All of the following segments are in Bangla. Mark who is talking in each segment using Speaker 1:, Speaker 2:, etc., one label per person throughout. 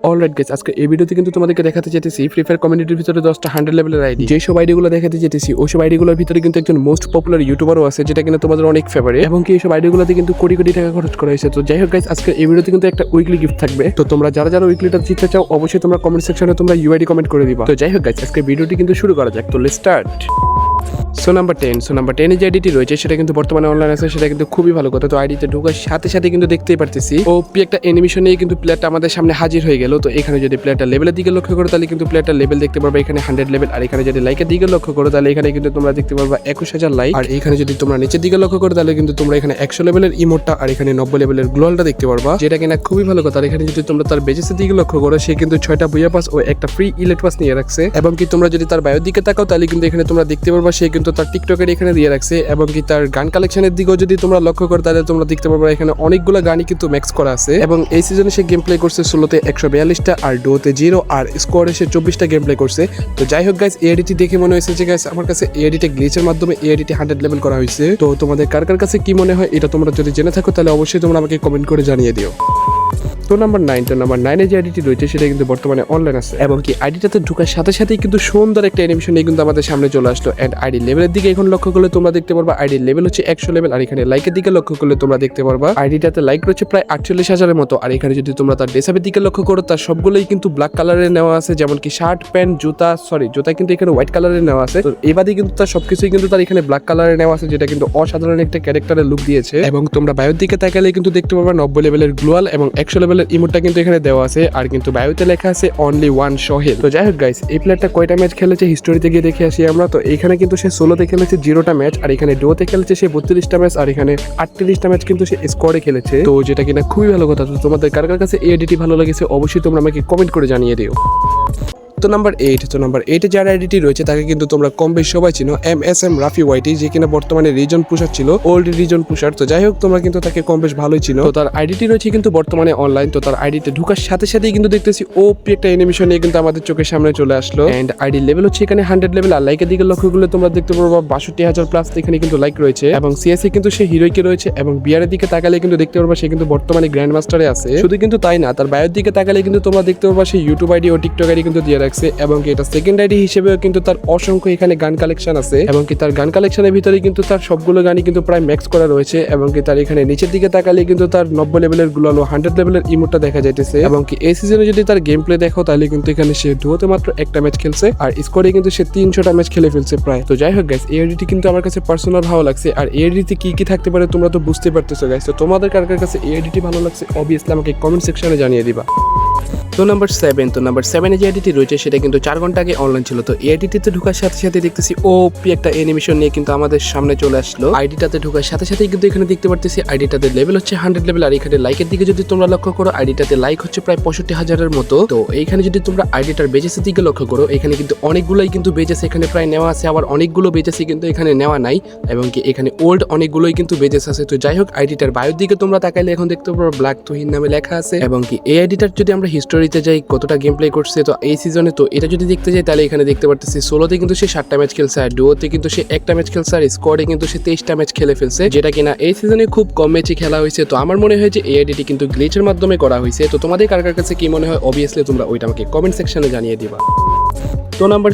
Speaker 1: অলরাইট গাইস, আজকে এই ভিডিওতে কিন্তু তোমাদেরকে দেখাতে যেতেছি ফ্রি ফায়ার কমিউনিটির ভিতরে 10টা 100 লেভেলের আইডি। যে সব আইডিগুলো দেখাতে যেতেছি ওই সব আইডিগুলোর ভিতরে কিন্তু একজন মোস্ট পপুলার ইউটিউবারও আছে, যেটা কিনা তোমাদের অনেক ফেভারিট, এবং কি এই সব আইডিগুলোতে কিন্তু কোটি কোটি টাকা খরচ করা হয়েছে। তো যাই হোক গাইস, আজকে এই ভিডিওতে কিন্তু একটা উইকলি গিফট থাকবে। তো তোমরা যারা যারা উইকলিটা জিততে চাও অবশ্যই তোমরা কমেন্ট সেকশনে তোমরা ইউআইডি কমেন্ট করে দিবা। তো যাই হোক গাইস, আজকে ভিডিওটি কিন্তু শুরু করা যাক। তো লেটস স্টার্ট। সো নাম্বার 10 যে আইডিটি রয়েছে সেটা কিন্তু বর্তমানে অনলাইন আছে, সেটা কিন্তু খুবই ভালো কথা। তো আইডিতে ঢোকার সাথে সাথে কিন্তু দেখতেই পারতেছি ওপি একটা অ্যানিমেশন নিয়ে কিন্তু প্লেয়ারটা আমাদের সামনে হাজির হয়ে গেল। তো এখানে যদি প্লেয়ারটা লেভেলের দিকে লক্ষ্য করো তাহলে কিন্তু প্লেয়ারটা লেভেল দেখতে পারবে এখানে 100 লেভেল, আর এখানে যদি লাইকের দিকে লক্ষ্য করো তাহলে এখানে কিন্তু তোমরা দেখতে পারবে 21,000 লাইক, আর এখানে যদি তোমরা নিচের দিকে লক্ষ্য করো তাহলে কিন্তু তোমরা এখানে 100 লেভেলের ইমোটটা আর এখানে 90 লেভেলের গ্লোয়ালটা দেখতে পারবা, যেটা কিনা খুবই ভালো কথা। আর এখানে যদি তোমরা তার বেজেসের দিকে লক্ষ্য করো সে কিন্তু 6টা বুয়া পাস ও একটা ফ্রি ইলেট পাস নিয়ে রাখছে, এবং কি তোমরা যদি তার বায়োর দিকে তাকাও তাহলে কিন্তু এখানে তোমরা দেখতে পারবা সে কিন্তু তার টিকটকের এখানে দিয়ে রাখছে, এবং কি তার গান কালেকশনের দিকেও যদি তোমরা লক্ষ্য করো তাহলে তোমরা দেখতে পারবা এখানে অনেকগুলো গানই কিন্তু ম্যাক্স করা আছে, এবং এই সিজনে সে গেম প্লে করছে 16তে 142টা, আর ডোতে 0, আর স্কোয়ারে সে 24টা গেম প্লে করছে। তো যাই হোক গাইস, এআইডিটি দেখে মনে হয়েছে যে গাইস আমার কাছে এআইডিটা গ্লিচের মাধ্যমে এআইডিটি 100 লেভেল করা হয়েছে। তো তোমাদের কার কার কাছে কি মনে হয় এটা তোমরা যদি জেনে থাকো তাহলে অবশ্যই তোমরা আমাকে কমেন্ট করে জানিয়ে দিও। তো নাম্বার 9 যে আইডিটি রয়েছে সেটা কিন্তু বর্তমানে অনলাইন আছে, এবং কি আইডিটাতে ঢোকার সাথে সাথেই কিন্তু সুন্দর একটা অ্যানিমেশন নিয়ে কিন্তু আমাদের সামনে চলে আসলো। এন্ড আইডি লেভেলের দিকে এখন লক্ষ্য করলে তোমরা দেখতে পারবা আইডি লেভেল হচ্ছে 100 লেভেল, আর এখানে লাইকের দিকে লক্ষ্য করলে তোমরা দেখতে পারবা আইডিটাতে লাইক রয়েছে প্রায় 48,000-এর মতো, আর এখানে যদি তোমরা তার ড্রেসআপের দিকে লক্ষ্য করো তার সবগুলোই কিন্তু ব্ল্যাক কালারের নেওয়া আছে, যেমন কি শার্ট, প্যান্ট, জুতা কিন্তু এখানে হোয়াইট কালারের নেওয়া আছে। তো এবারে কিন্তু তার সবকিছুই কিন্তু তার এখানে ব্ল্যাক কালারের নেওয়া আছে, যেটা কিন্তু অসাধারণ একটা ক্যারেক্টারের লুক দিয়েছে, এবং তোমরা বায়োর দিকে তাকালে কিন্তু দেখতে পারবা 90 লেভেলের গ্লোয়াল এবং 100 লেভেলের ইমোটটা কিন্তু এখানে দেওয়া আছে, আর কিন্তু বায়োতে লেখা আছে অনলি ওয়ান সোহেল। তো যাই হোক গাইস, এই প্লেয়ারটা কয়টা ম্যাচ খেলেছে হিস্টোরিতে গিয়ে দেখে আসি আমরা। তো এখানে কিন্তু সে 16তে খেলেছে 0টা ম্যাচ, আর এখানে ডোতে খেলেছে সে 32টা ম্যাচ, আর এখানে 38টা ম্যাচ কিন্তু সে স্কোয়াডে খেলেছে। তো যেটা কিনা খুবই ভালো কথা। তো তোমাদের কার কার কাছে এআইডিটি ভালো লেগেছে অবশ্যই তোমরা আমাকে কমেন্ট করে জানিয়ে দিও। তো নাম্বার 8 যার আইডিটি রয়েছে তাকে কিন্তু তোমরা কম বেশি সবাই চিনো, MSM রাফি ওয়াইটি, যে কিনা বর্তমানে রিজন পুশার ছিল, ওল্ড রিজন পুশার। তো যাই হোক তোমরা কিন্তু তাকে কম বেশ ভালোই চিনো। তো তার আইডিটি রয়েছে কিন্তু বর্তমানে অনলাইন। তো তার আইডিতে ঢোকার সাথে সাথেই কিন্তু দেখতেছি ওপি একটা অ্যানিমেশন নিয়ে কিন্তু আমাদের চোখের সামনে চলে আসলো, এন্ড আইডি লেভেল হচ্ছে এখানে 100 লেভেল, আর লাইকের দিকে লক্ষ্য করলে তোমরা দেখতে পারবা 62,000 প্লাস এখানে কিন্তু লাইক রয়েছে, এবং সিএসএ কিন্তু সে হিরোইকে রয়েছে, এবং বিয়ারের দিকে তাকালে কিন্তু দেখতে পারবা সে কিন্তু বর্তমানে গ্র্যান্ড মাস্টারে আছে। শুধু কিন্তু তাই না, তার বায়োর দিকে তাকালে কিন্তু তোমরা দেখতে পারবা সে ইউটিউব আইডি ও টিকটক আইডি কিন্তু দিয়ে রাখছে, এবং এটা সেকেন্ড আইডি হিসেবেও কিন্তু তার অসংখ্য এখানে গান কালেকশন আছে, এবং কি তার গান কালেকশনের ভিতরে কিন্তু তার সবগুলো গানই কিন্তু প্রায় ম্যাক্স করা রয়েছে, এবং কি তার এখানে নিচের দিকে তাকালে কিন্তু তার 90 লেভেলের গ্লোয়াল ও 100 লেভেলের ইমোটটা দেখা যাইতেছে, এবং কি এই সিজনে যদি তার গেম প্লে দেখো তাহলে কিন্তু এখানে সে ডুয়োতে মাত্র একটা ম্যাচ খেলছে, আর স্কোয়াডে কিন্তু সে 300টা ম্যাচ খেলে ফেলছে প্রায়। তো যাই হোক গাইস, এআইডিটি কিন্তু আমার কাছে পার্সোনাল ভালো লাগছে, আর এআইডিতে কি কি থাকতে পারে তোমরা তো বুঝতে পারতেছো গাইস। তো তোমাদের কার কার কাছে এআইডিটি ভালো লাগছে অবভিয়াসলি আমাকে কমেন্ট সেকশনে জানিয়ে দিবা। তো নাম্বার 7 যে আইডিটি রয়েছে সেটা কিন্তু 4 ঘন্টা আগে অনলাইন ছিল। তো এআইডিতে ঢোকার সাথে সাথে দেখতেছি ওপি একটা অ্যানিমেশন নিয়ে কিন্তু আমাদের সামনে চলে আসলো। আইডিটাতে ঢোকার সাথে সাথেই কিন্তু এখানে দেখতে পারতেছি আইডিটাতে লেভেল হচ্ছে 100 লেভেল, আর এখানে লাইকের দিকে যদি তোমরা লক্ষ্য করো আইডিটাতে লাইক হচ্ছে প্রায় 65,000-এর মতো। তো এইখানে যদি তোমরা আইডিটার বেজেসের দিকে লক্ষ্য করো এখানে কিন্তু অনেকগুলোই কিন্তু বেজেস এখানে প্রায় নেওয়া আছে, আবার অনেকগুলো বেজেসই কিন্তু এখানে নেওয়া নাই, এবং কি এখানে ওল্ড অনেকগুলোই কিন্তু বেজেস আছে। তো যাই হোক আইডিটার বায়োর দিকে তোমরা তাকাইলে এখন দেখতে পারো ব্ল্যাক তুহিন নামে লেখা আছে, এবং কি এই আইডিটার যদি আমরা হিস্টোরিতে যাই কতটা গেম প্লে করছে তো এই সিজনে, তো এটা যদি দেখতে যাই তাহলে এখানে দেখতে পারতেছি 16তে কিন্তু সে 7টা ম্যাচ খেলছে, আর ডুয়োতে কিন্তু সে একটা ম্যাচ খেলছে, আর স্কোয়াডে কিন্তু সে 23টা ম্যাচ খেলে ফেলছে, যেটা কিনা এই সিজনে খুব কম ম্যাচই খেলা হয়েছে। তো আমার মনে হয় যে এই আইডিটি কিন্তু গ্লিচের মাধ্যমে করা হয়েছে। তো তোমাদের কার কার কাছে কি মনে হয় অবভিয়াসলি তোমরা ওইটা আমাকে কমেন্ট সেকশনে জানিয়ে দিবা। তো নাম্বার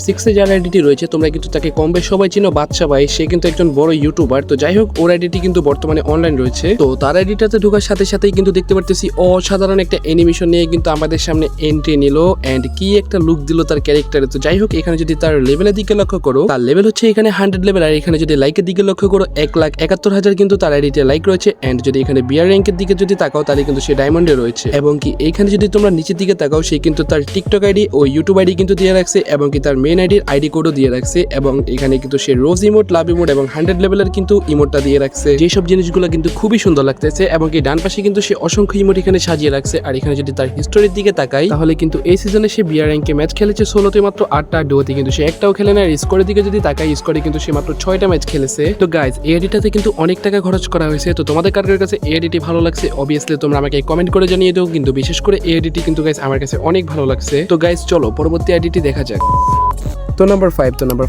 Speaker 1: 6 যার আইডিটি রয়েছে তোমরা কিন্তু তাকে কম বেশ সবাই চিনো, বাদশা ভাই। সে কিন্তু একজন বড় ইউটিউবার। তো যাই হোক ওর আইডিটি কিন্তু বর্তমানে অনলাইন রয়েছে। তো তার আইডিটাতে ঢোকার সাথে সাথেই কিন্তু দেখতে পারতেছি অসাধারণ একটা অ্যানিমেশন নিয়ে কিন্তু আমাদের সামনে এন্ট্রি নিল, এন্ড কি একটা লুক দিল তার ক্যারেক্টারে। তো যাই হোক এখানে যদি তার লেভেলের দিকে লক্ষ্য করো তার লেভেল হচ্ছে এখানে 100 লেভেল, আর এখানে যদি লাইকের দিকে লক্ষ্য করো 1,71,000 কিন্তু তার আইডিতে লাইক রয়েছে, এন্ড যদি এখানে বিয়ার র্যাঙ্কের দিকে যদি তাকাও তাহলে কিন্তু সে ডায়মন্ডে রয়েছে, এবং কি এইখানে যদি তোমরা নিচের দিকে তাকাও সে কিন্তু তার টিকটক আইডি ও ইউটিউব আইডি কিন্তু দিয়ে রাখছে, এবং কি তার মেইন আইডির আইডি কোডও দিয়ে রাখছে, এবং এখানে কিন্তু সে রোজ ইমোট, লাভ ইমোট এবং 100 লেভেলের কিন্তু ইমোটটা দিয়ে রাখছে, যেসব জিনিসগুলো কিন্তু খুবই সুন্দর লাগতেছে, এবং কি ডান পাশে কিন্তু সে অসংখ্য ইমোট এখানে সাজিয়ে রাখছে। আর এখানে যদি তার হিস্টোরির দিকে তাকাই তাহলে কিন্তু এই সিজনে সে বিয়ার র্যাঙ্কে ম্যাচ খেলেছে 16তে মাত্র 8টা, ডুয়োতে কিন্তু সে একটাও খেলে না, আর স্কোরের দিকে যদি তাকাই স্কোরে কিন্তু সে মাত্র 6টা ম্যাচ খেলেছে। তো গাইজ এআইডিটাতে কিন্তু অনেক টাকা খরচ করা হয়েছে। তো তোমাদের কার কার কাছে এআইডিটি ভালো লাগছে অবভিয়াসলি তোমরা আমাকে কমেন্ট করে জানিয়ে দাও, কিন্তু বিশেষ করে এআইডিটি কিন্তু গাইজ আমার কাছে অনেক ভালো লাগছে। তো গাইজ চলো পরবর্তী আইডিটি দেখা যাক। তো নাম্বার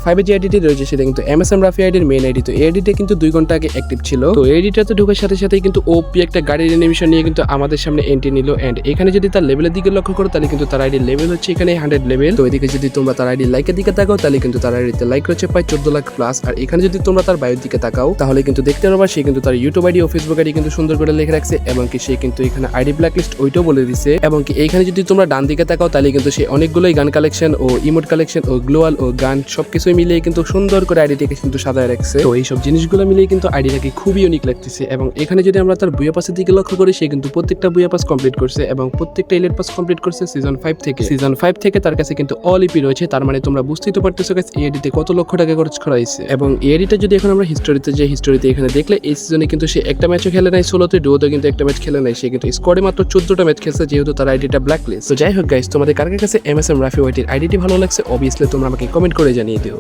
Speaker 1: 5 যে আইডিটি রয়েছে সেটা কিন্তু এমএসএম রাফি আইডির মেইন আইডি। তো এই আইডিটা কিন্তু 2 ঘন্টা আগে অ্যাক্টিভ ছিল। তো এই আইডিটাতে ঢোকার সাথে সাথেই কিন্তু ওপি একটা গাড়ির অ্যানিমেশন নিয়ে কিন্তু আমাদের সামনে এন্ট্রি নিল। এন্ড এখানে যদি তার লেভেলের দিকে লক্ষ্য করো তাহলে কিন্তু তার আইডির লেভেল হচ্ছে এখানে 100 লেভেল। তো এদিকে যদি তোমরা তার আইডির লাইকের দিকে তাকাও তাহলে কিন্তু তার আইডিতে লাইক রয়েছে প্রায় 14 লাখ প্লাস। আর এখানে যদি তোমরা তার বায়োর দিকে তাকাও তাহলে কিন্তু দেখতে পারবা সে কিন্তু তার ইউটিউব আইডি ও ফেসবুক আইডি কিন্তু সুন্দর করে লিখে রাখছে এবং কি সে কিন্তু এখানে আইডি ব্ল্যাকলিস্ট ওইটাও বলে দিছে। এবং কি এইখানে যদি তোমরা ডান দিকে তাকাও তাহলে কিন্তু সে অনেকগুলোই গান কালেকশন ও ইমোট কালেকশন ও গ্লোয়াল ও গান সবকিছু মিলিয়ে কিন্তু সুন্দর করে আইডিটাকে কিন্তু সাজায় রাখছে। তো এইসব জিনিসগুলো মিলিয়ে কিন্তু আইডিটাকে খুবই ইউনিক লাগতেছে। এবং এখানে যদি আমরা তার বুয়া পাসের দিকে লক্ষ্য করি সে কিন্তু প্রত্যেকটা বুয়া পাস কমপ্লিট করছে এবং প্রত্যেকটা ইলেট পাস কমপ্লিট করছে সিজন 5 থেকে তার কাছে কিন্তু অল ইপি রয়েছে। তার মানে তোমরা বুঝতেই তো পারতেছো গাইস এই আইডিতে কত লক্ষ টাকা খরচ করা হয়েছে। এবং এই আইডিটা যদি এখন আমরা হিস্টোরিতে এখানে দেখলে এই সিজনে কিন্তু সে একটা ম্যাচও খেলে নাই, সোলোতে ডুয়োতে কিন্তু একটা ম্যাচ খেলে নাই। সে কিন্তু স্কোয়াডে মাত্র 14টা ম্যাচ খেলছে যেহেতু তার আইডিটা ব্ল্যাক লিস্ট। তো যাই হোক গাইস, তোমাদের কার কাছে এমএসএম রাফি ওয়াইটির আইডিটি ভালো লাগছে অবভিয়াসলি তোমরা আমাকে কমেন্ট করে জানিয়ে দিও।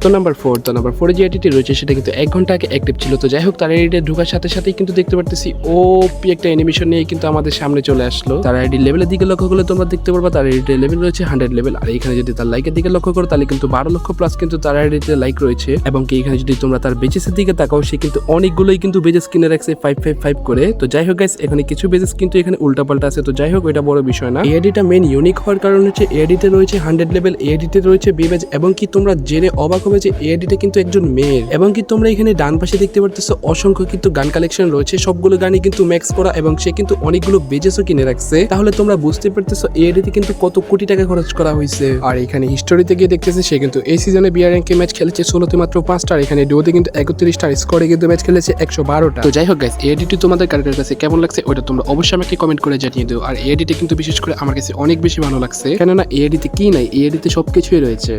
Speaker 1: তো নাম্বার 4 যে আইডিটি রয়েছে সেটা কিন্তু 1 ঘন্টা আগে অ্যাক্টিভ ছিল। তো যাই হোক তার আইডিতে ঢোকার সাথে সাথেই কিন্তু দেখতে পারতেছি ওপি একটা অ্যানিমেশন নিয়ে কিন্তু আমাদের সামনে চলে আসলো। তার আইডি লেভেলের দিকে লক্ষ্য করলে তোমরা দেখতে পারবা তার আইডিতে লেভেল রয়েছে 100 লেভেল। আর এখানে যদি তার লাইকের দিকে লক্ষ্য করো তাহলে কিন্তু 12 লক্ষ প্লাস কিন্তু তার আইডিতে লাইক রয়েছে। এবং কি এখানে যদি তোমরা তার বেজেসের দিকে তাকাও সে কিন্তু অনেকগুলোই কিন্তু বেজেস কিনে রাখছে 555 করে। তো যাই হোক গাইস, এখানে কিছু বেজেস কিন্তু এখানে উল্টাপাল্টা আছে। তো যাই হোক ওইটা বড় বিষয় না। এই আইডিটা মেইন ইউনিক হওয়ার কারণ হচ্ছে এই আইডিতে রয়েছে 100 লেভেল, এই আইডিতে রয়েছে বিবেজ। এবং কি তোমরা জেনে অবাক হবে যে এই আইডিটা কিন্তু একজন মেয়ের। এবং কি তোমরা এখানে ডান পাশে দেখতে পারতেছো অসংখ্য কিন্তু গান কালেকশন রয়েছে, সবগুলো গানই কিন্তু ম্যাক্স করা এবং সে কিন্তু অনেকগুলো বেজেসও কিনে রাখছে। তাহলে তোমরা বুঝতে পারতেছো এই আইডিতে কিন্তু কত কোটি টাকা খরচ করা হয়েছে। আর এখানে হিস্টোরিতে গিয়ে দেখতেছে সে কিন্তু এই সিজনে বিআর র্যাঙ্কে ম্যাচ খেলেছে 16তে মাত্র 5টা। আর এখানে ডুয়োতে কিন্তু 31টা, স্কোয়াডে কিন্তু ম্যাচ খেলেছে 112টা। তো যাই হোক গাইস, এই আইডিটি তোমাদের কার কাছে কেমন লাগছে ওটা তোমরা অবশ্যই আমাকে কমেন্ট করে জানিয়ে দিও। আর এই আইডিটি কিন্তু বিশেষ করে আমার কাছে অনেক বেশি ভালো লাগছে, কেননা এই আইডিতে কি নাই, এই আইডিতে সবকিছুই রয়েছে।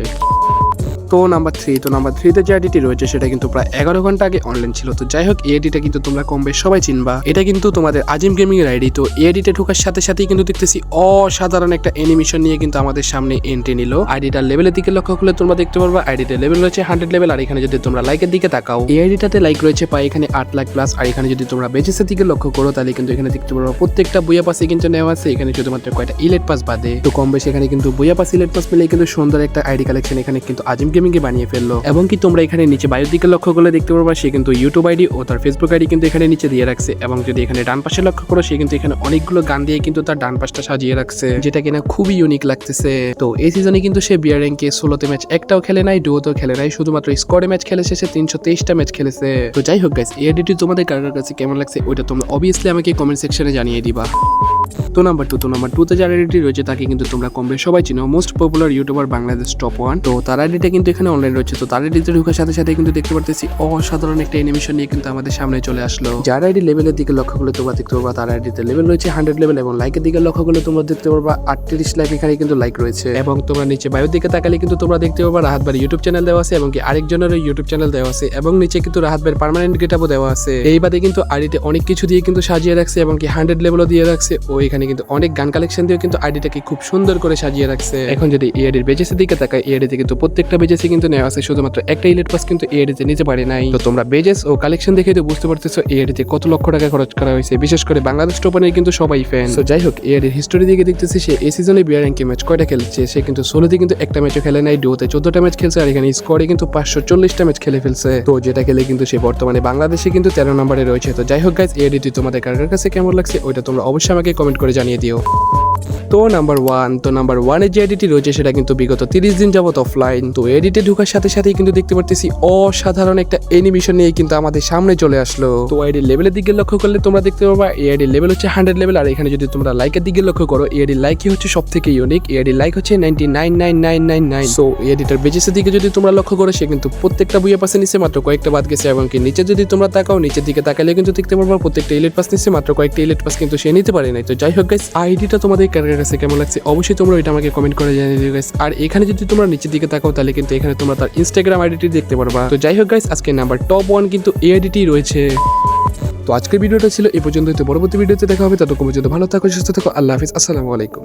Speaker 1: তো নাম্বার 3 যে আইডিটি রয়েছে সেটা কিন্তু প্রায় 11 ঘন্টা আগে অনলাইন ছিল। তো যাই হোক এই আইডিটা কিন্তু তোমরা কম বেশ সবাই চিনবা, এটা কিন্তু তোমাদের আজিম গেমিং এর আইডি। তো এই আইডিতে ঢোকার সাথে সাথেই কিন্তু দেখতেছি অসাধারণ একটা অ্যানিমেশন নিয়ে কিন্তু আমাদের সামনে এন্ট্রি নিল। আইডিটার লেভেলের দিকে লক্ষ্য করলে তোমরা দেখতে পারবা আইডিটার লেভেল রয়েছে 100 লেভেল। আর এখানে যদি তোমরা লাইকের দিকে তাকাও এই আইডিটাতে লাইক রয়েছে প্রায় এখানে 8 লাখ প্লাস। আর এখানে যদি তোমরা বেজেসের দিকে লক্ষ্য করো তাহলে কিন্তু এখানে দেখতে পারবা প্রত্যেকটা বুয়া পাসে কিন্তু নেওয়া আছে, এখানে শুধুমাত্র কয়টা ইলেট পাস বাদে। তো কম বেশি এখানে কিন্তু বুয়া পাস ইলেট পাস মিলে কিন্তু সুন্দর একটা আইডি কালেকশন এখানে কিন্তু আজিম গেমিং এ বানিয়ে ফেললো। এবং কি তোমরা এখানে নিচে বায়োর দিকে লক্ষ্য করলে দেখতে পারবা সে কিন্তু ইউটিউব আইডি ও তার ফেসবুক আইডি কিন্তু এখানে নিচে দিয়ে রাখছে। এবং যদি এখানে ডান পাশে লক্ষ্য করো সে কিন্তু এখানে অনেকগুলো গান দিয়ে কিন্তু তার ডান পাশটা সাজিয়ে রাখছে, যেটা কিনা খুবই ইউনিক লাগতেছে। তো এই সিজনে কিন্তু সে বিআর র্যাঙ্কে 16তে ম্যাচ একটাও খেলে নাই, ডুয়োতেও খেলে নাই, শুধুমাত্র স্কোয়াডে ম্যাচ খেলেছে সে 323টা ম্যাচ খেলেছে। তো যাই হোক গাইস, এই আইডিটি তোমাদের কার কাছে কেমন লাগছে ওইটা তোমরা অবভিয়াসলি আমাকে কমেন্ট সেকশনে জানিয়ে দিবা। তো নাম্বার 2 যে আইডিটি রয়েছে তাকে কিন্তু তোমরা কম বেশ সবাই চিনো, most popular YouTuber Bangladesh top 1। তো তার আইডিটা কিন্তু এখানে অনলাইন রয়েছে। তো তার আইডিতে ঢোকার সাথে সাথে কিন্তু দেখতে পারতেছি অসাধারণ একটা অ্যানিমেশন নিয়ে কিন্তু আমাদের সামনে চলে আসলো। যার আইডি লেভেলের দিকে লক্ষ্য করলে তোমরা দেখতে পারবা তার আইডিতে লেভেল রয়েছে 100 লেভেল। এবং লাইকের দিকে লক্ষ্য করলে তোমরা দেখতে পারবা 38 লাখ এখানে কিন্তু লাইক রয়েছে। এবং তোমরা নিচে বায়োর দিকে তাকালে কিন্তু তোমরা দেখতে পারবা রাহাত ভাইয়ের ইউটিউব চ্যানেল দেওয়া আছে এবং কি আরেকজনের ইউটিউব চ্যানেল দেওয়া আছে। এবং নিচে কিন্তু রাহাত ভাইয়ের পার্মানেন্ট গেটআপও দেওয়া আছে। এই বাদে কিন্তু আইডিতে অনেক কিছু দিয়ে কিন্তু সাজিয়ে রাখছে এবং কি 100 লেভেলও দিয়ে রাখছে। ও এখানে কিন্তু অনেক গান কালেকশন দিয়ে কিন্তু আইডিটাকে খুব সুন্দর করে সাজিয়ে রাখছে। এখন যদি এই আইডির বেজেসের দিকে তাকাই এই আইডিতে কিন্তু প্রত্যেকটা বেজেসে কিন্তু নেওয়া আছে, শুধুমাত্র একটা ইলেট পাস কিন্তু এই আইডিতে নিতে পারে নাই। তো তোমরা বেজেস ও কালেকশন দেখে তো বুঝতে পারতেছো এই আইডিতে কত লক্ষ টাকা খরচ করা হয়েছে, বিশেষ করে বাংলাদেশ টপানের কিন্তু সবাই ফ্যান। তো যাই হোক এই আইডির হিস্টোরি দিকে দেখতেছি সে এই সিজনে বিআর র্যাঙ্কে ম্যাচ কয়টা খেলছে, সে কিন্তু 16তে কিন্তু একটা ম্যাচও খেলে নাই, ডুয়োতে 14টা ম্যাচ খেলছে। আর এখানে স্কোয়াডে কিন্তু 540টা ম্যাচ খেলে ফেলছে। তো যেটা খেলে কিন্তু সে বর্তমানে বাংলাদেশে কিন্তু 13 নম্বরে রয়েছে। তো যাই হোক গাইস, এই আইডিটি তোমাদের কার কাছে কেমন লাগছে ওইটা তোমরা অবশ্যই আমাকে কমেন্ট করে জানিয়ে দিও। তো নাম্বার 1 যে আইডিটি রয়েছে সেটা কিন্তু বিগত 30 দিন যাবত অফলাইন। তো এডিটে ঢোকার সাথে সাথেই কিন্তু দেখতে পারতেছি অসাধারণ একটা অ্যানিমেশন নিয়ে কিন্তু আমাদের সামনে চলে আসলো। তো আইডির লেভেলের দিকে লক্ষ্য করলে তোমরা দেখতে পারবা এই আইডির লেভেল হচ্ছে 100 লেভেল। আর এখানে যদি তোমরা লাইকের দিকে লক্ষ্য করো এই আইডির লাইকই হচ্ছে সবথেকে ইউনিক, এই আইডির লাইক হচ্ছে 999999। সো এই আইডিটার বেজেসের দিকে যদি তোমরা লক্ষ্য করো সে কিন্তু প্রত্যেকটা বুয়া পাসে নিচে মাত্র কয়েকটা বাদ গেছে। এবং কি নিচে যদি তোমরা তাকাও নিচের দিকে তাকালে কিন্তু দেখতে পারবা প্রত্যেকটা ইলেট পাস নিচে মাত্র কয়েকটা ইলেট পাস কিন্তু সে নিতে পারে নাই। তো যাই হোক গাইস, আইডিটা তোমাদের কার কাছে কেমন লাগছে অবশ্যই তোমরা এটা আমাকে কমেন্ট করে জানিয়ে দিও গাইস। আর এখানে যদি তোমরা নিচের দিকে তাকাও তাহলে কিন্তু এখানে তোমরা তার ইনস্টাগ্রাম আইডিটি দেখতে পারবা। তো যাই হোক গাইস, আজকে নাম্বার টপ 1 কিন্তু এই আইডিটি রয়েছে। তো আজকের ভিডিওটা ছিল এই পর্যন্ত। পরবর্তী ভিডিওতে দেখা হবে, ততক্ষণ পর্যন্ত ভালো থাকো, সুস্থ থাকো, আল্লাহ হাফিজ, আসসালামু আলাইকুম।